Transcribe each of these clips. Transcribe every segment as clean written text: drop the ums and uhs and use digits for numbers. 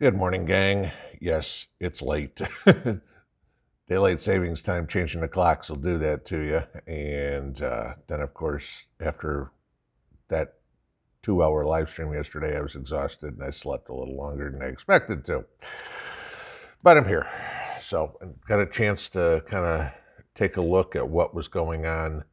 Good morning, gang. Yes, it's late. Daylight savings time changing the clocks will do that to you. And then, of course, after that 2 hour live stream yesterday, I was exhausted and I slept a little longer than I expected to. But I'm here. So, I got a chance to kind of take a look at what was going on,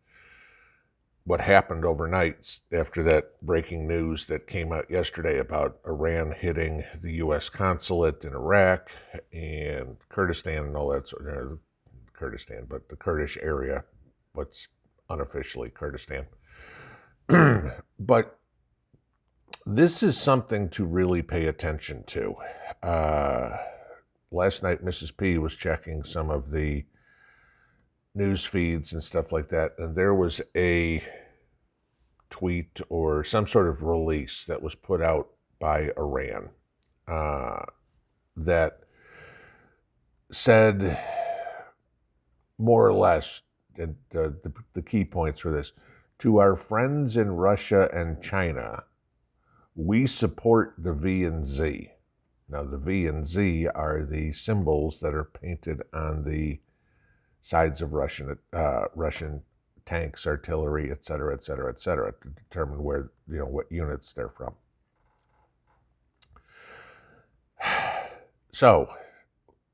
what happened overnight after that breaking news that came out yesterday about Iran hitting the U.S. consulate in Iraq and Kurdistan and all that sort of Kurdistan, but the Kurdish area, what's unofficially Kurdistan. But this is something to really pay attention to. Last night, Mrs. P was checking some of the news feeds and stuff like that, and there was a tweet or some sort of release that was put out by Iran that said more or less, and the key points for this, to our friends in Russia and China, we support the V and Z. Now, the V and Z are the symbols that are painted on the sides of Russian tanks, artillery, et cetera, to determine where, what units they're from. So,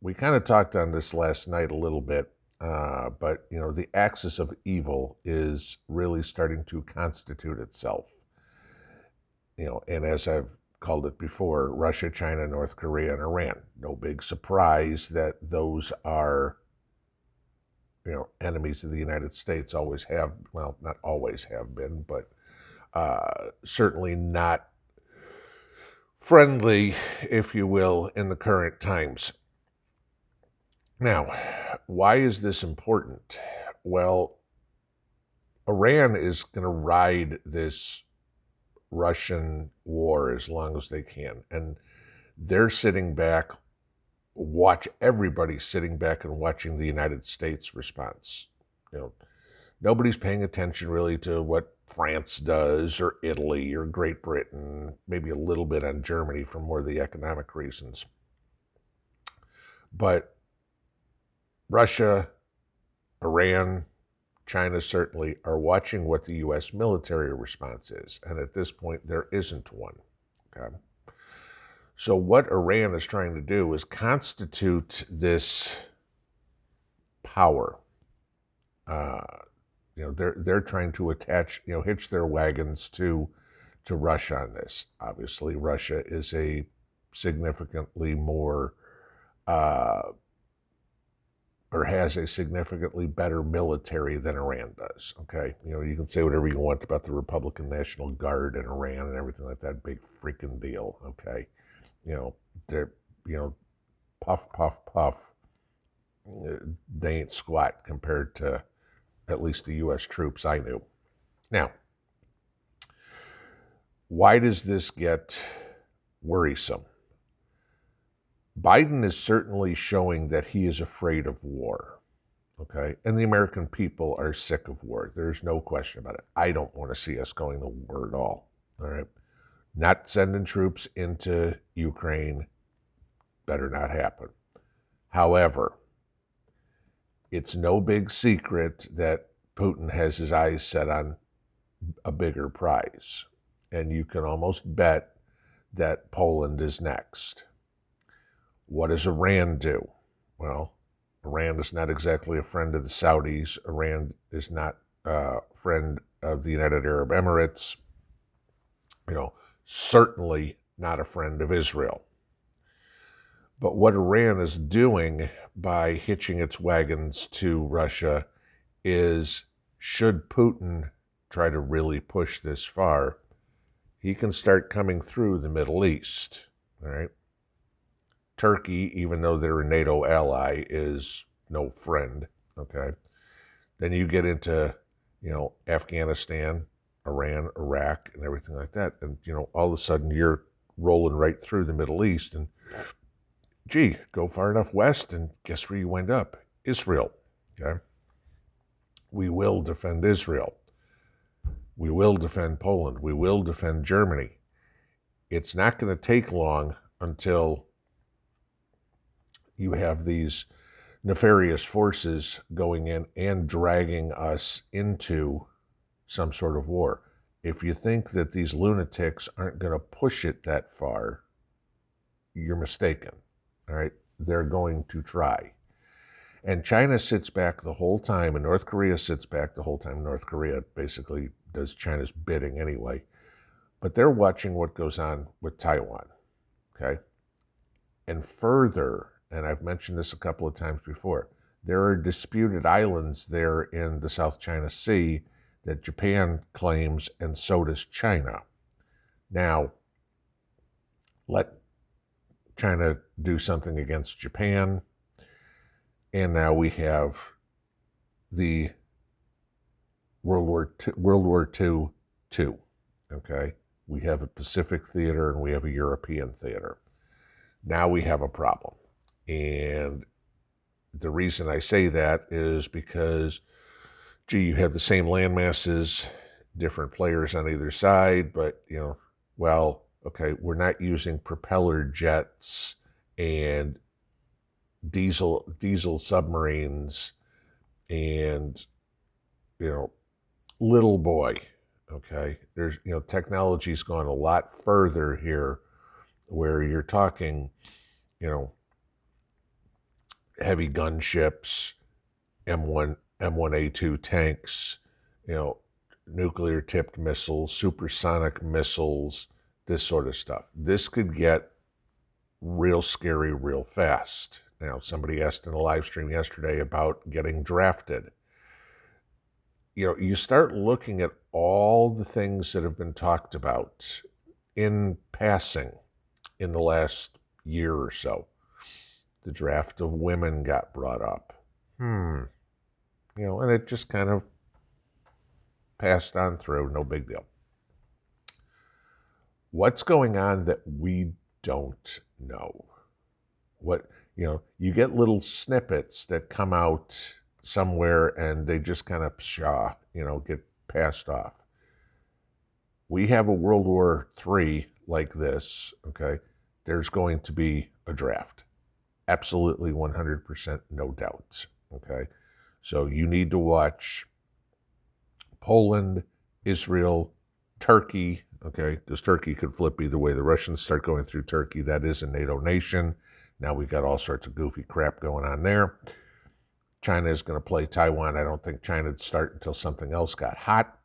we kind of talked on this last night a little bit, but, the axis of evil is really starting to constitute itself. And as I've called it before, Russia, China, North Korea, and Iran. No big surprise that those are enemies of the United States, always have, well, not always have been, but certainly not friendly, if you will, in the current times. Now, why is this important? Well, Iran is going to ride this Russian war as long as they can. And they're sitting back, everybody's sitting back and watching the United States response. Nobody's paying attention really to what France does or Italy or Great Britain, maybe a little bit on Germany for more of the economic reasons. But Russia, Iran, China certainly are watching what the U.S. military response is. And at this point, there isn't one. Okay. So what Iran is trying to do is constitute this power. They're trying to attach, hitch their wagons to Russia on this. Obviously, Russia is a significantly more, or has a significantly better military than Iran does. Okay, you can say whatever you want about the Republican National Guard in Iran and everything like that. Big freaking deal. Okay. They're, puff, puff, puff. They ain't squat compared to at least the U.S. troops I knew. Now, why does this get worrisome? Biden is certainly showing that he is afraid of war. Okay? And the American people are sick of war. There's no question about it. I don't want to see us going to war at all. All right? Not sending troops into Ukraine, better not happen. However, it's no big secret that Putin has his eyes set on a bigger prize. And you can almost bet that Poland is next. What does Iran do? Well, Iran is not exactly a friend of the Saudis. Iran is not a friend of the United Arab Emirates. Certainly not a friend of Israel. But what Iran is doing by hitching its wagons to Russia is, should Putin try to really push this far, he can start coming through the Middle East. All right. Turkey, even though they're a NATO ally, is no friend. Okay. Then you get into, Afghanistan, Iran, Iraq, and everything like that. And, all of a sudden you're rolling right through the Middle East. And, gee, go far enough west and guess where you wind up? Israel. Okay? We will defend Israel. We will defend Poland. We will defend Germany. It's not going to take long until you have these nefarious forces going in and dragging us into some sort of war. If you think that these lunatics aren't going to push it that far, you're mistaken. All right? They're going to try. And China sits back the whole time, and North Korea sits back the whole time. North Korea basically does China's bidding anyway. But they're watching what goes on with Taiwan. Okay? And further, and I've mentioned this a couple of times before, there are disputed islands there in the South China Sea that Japan claims, and so does China. Now, let China do something against Japan, and now we have the World War II 2. Okay? We have a Pacific theater and we have a European theater. Now we have a problem. And the reason I say that is because, you have the same land masses, different players on either side, but, okay, we're not using propeller jets and diesel submarines and, little boy, okay? There's, technology's gone a lot further here where you're talking, heavy gunships, M1A2 tanks, nuclear-tipped missiles, supersonic missiles, this sort of stuff. This could get real scary real fast. Now, somebody asked in a live stream yesterday about getting drafted. You start looking at all the things that have been talked about in passing in the last year or so. The draft of women got brought up. And it just kind of passed on through, no big deal. What's going on that we don't know? You get little snippets that come out somewhere and they just kind of get passed off. We have a World War III like this, okay? There's going to be a draft. Absolutely 100% no doubt, okay? So you need to watch Poland, Israel, Turkey, okay? Because Turkey could flip either way. The Russians start going through Turkey. That is a NATO nation. Now we've got all sorts of goofy crap going on there. China is going to play Taiwan. I don't think China would start until something else got hot,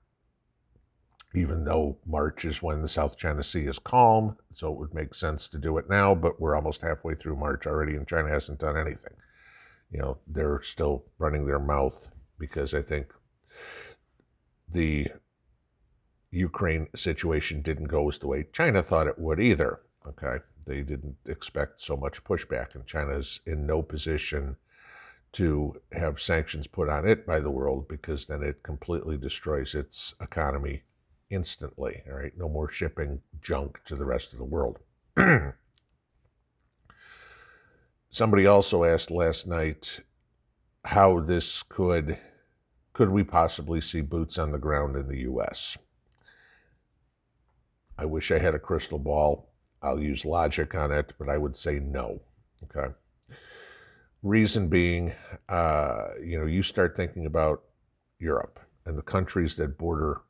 even though March is when the South China Sea is calm, so it would make sense to do it now, but we're almost halfway through March already, and China hasn't done anything. They're still running their mouth because I think the Ukraine situation didn't go as the way China thought it would either, okay? They didn't expect so much pushback, and China's in no position to have sanctions put on it by the world because then it completely destroys its economy instantly, all right? No more shipping junk to the rest of the world. Somebody also asked last night how this could we possibly see boots on the ground in the U.S.? I wish I had a crystal ball. I'll use logic on it, but I would say no, okay? Reason being, you start thinking about Europe and the countries that border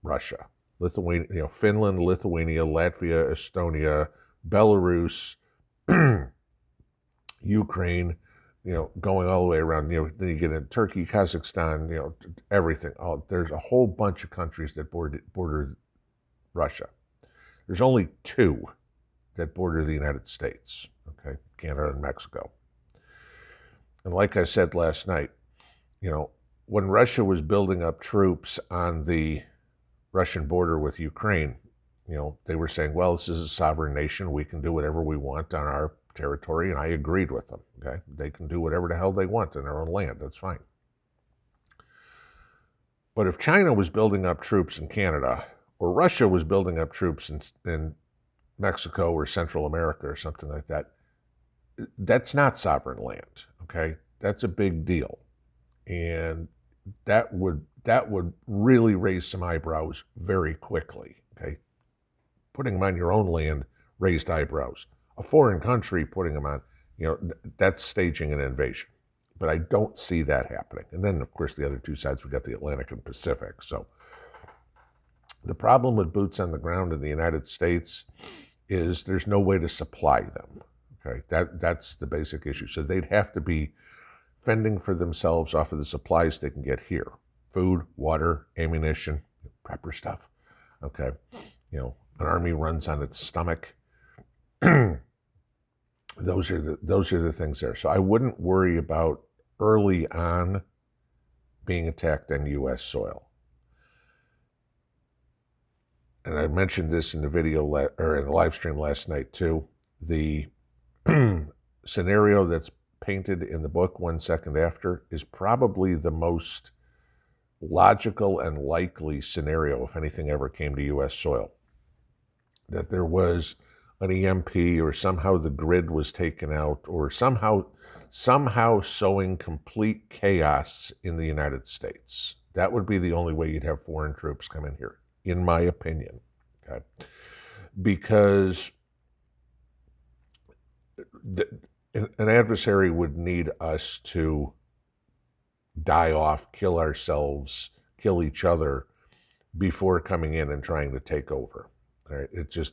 Russia, Lithuania, Finland, Lithuania, Latvia, Estonia, Belarus, Ukraine, going all the way around. Then you get into Turkey, Kazakhstan, everything. There's a whole bunch of countries that border Russia. There's only 2 that border the United States, okay? Canada and Mexico. And like I said last night, when Russia was building up troops on the Russian border with Ukraine, they were saying, well, this is a sovereign nation. We can do whatever we want on our territory, and I agreed with them, okay? They can do whatever the hell they want in their own land. That's fine. But if China was building up troops in Canada, or Russia was building up troops in Mexico or Central America or something like that, that's not sovereign land, okay? That's a big deal. And that would really raise some eyebrows very quickly, okay? Putting them on your own land raised eyebrows. A foreign country putting them on That's staging an invasion. But I don't see that happening. And then, of course, the other two sides, we got the Atlantic and Pacific. So the problem with boots on the ground in the United States is there's no way to supply them. Okay, that's the basic issue. So they'd have to be fending for themselves off of the supplies they can get here: food, water, ammunition, proper stuff. Okay, an army runs on its stomach. Those are the things there. So I wouldn't worry about early on being attacked on U.S. soil. And I mentioned this in the video or in the live stream last night too. The scenario that's painted in the book 1 second after is probably the most logical and likely scenario if anything ever came to U.S. soil. That there was an EMP, or somehow the grid was taken out, or somehow sowing complete chaos in the United States. That would be the only way you'd have foreign troops come in here, in my opinion. Okay? Because an adversary would need us to die off, kill ourselves, kill each other before coming in and trying to take over. All right? It's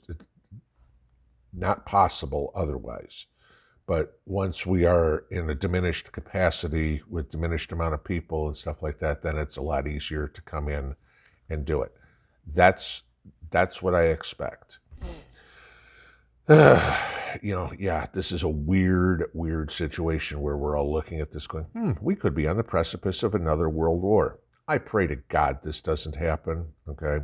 not possible otherwise. But once we are in a diminished capacity with diminished amount of people and stuff like that, then it's a lot easier to come in and do it. That's what I expect. This is a weird situation where we're all looking at this going, we could be on the precipice of another world war. I pray to God this doesn't happen, okay?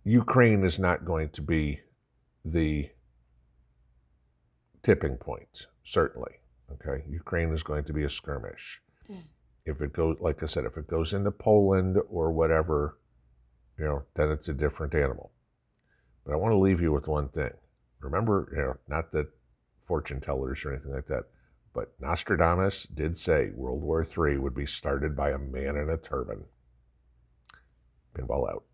Ukraine is not going to be the tipping point, certainly, okay? Ukraine is going to be a skirmish. If it goes, like I said, if it goes into Poland or whatever, then it's a different animal. But I want to leave you with one thing. Remember, not that fortune tellers or anything like that, but Nostradamus did say World War III would be started by a man in a turban. Pinball out.